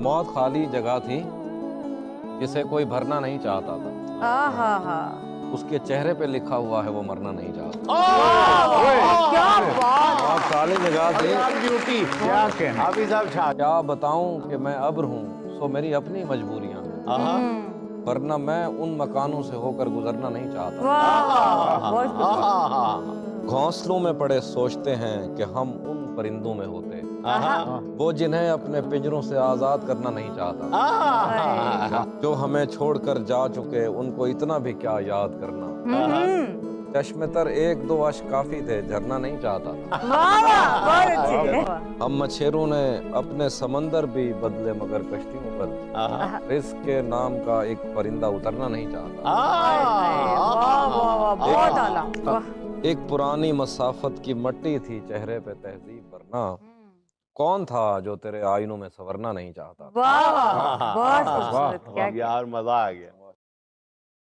बहुत खाली जगह थी जिसे कोई भरना नहीं चाहता था। उसके चेहरे पे लिखा हुआ है वो मरना नहीं चाहता। क्या बात। बहुत खाली जगह थी। ब्यूटी क्या कहना। हाफिज साहब छा क्या बताऊं कि मैं अब्र हूँ, सो मेरी अपनी मजबूरियां हैं, वरना मैं उन मकानों से होकर गुजरना नहीं चाहता। वाह, बहुत खूबसूरत। घोंसलों में पड़े सोचते हैं कि हम उन परिंदों में होते, वो जिन्हें अपने पिंजरों से आजाद करना नहीं चाहता। जो हमें छोड़कर जा चुके उनको इतना भी क्या याद करना। चश्मे तर एक दो अश्क काफी थे, झरना नहीं चाहता था। बहुत अच्छी। हम मछेरों ने अपने समंदर भी बदले मगर कश्तियों पर रिस्क के नाम का एक परिंदा उतरना नहीं चाहता। बहुत आला। एक पुरानी मसाफत की मट्टी थी चेहरे पे तहजीब वरना कौन था जो तेरे आईनों में संवरना नहीं चाहता। वाह, बहुत खूबसूरत। क्या यार मजा आ गया।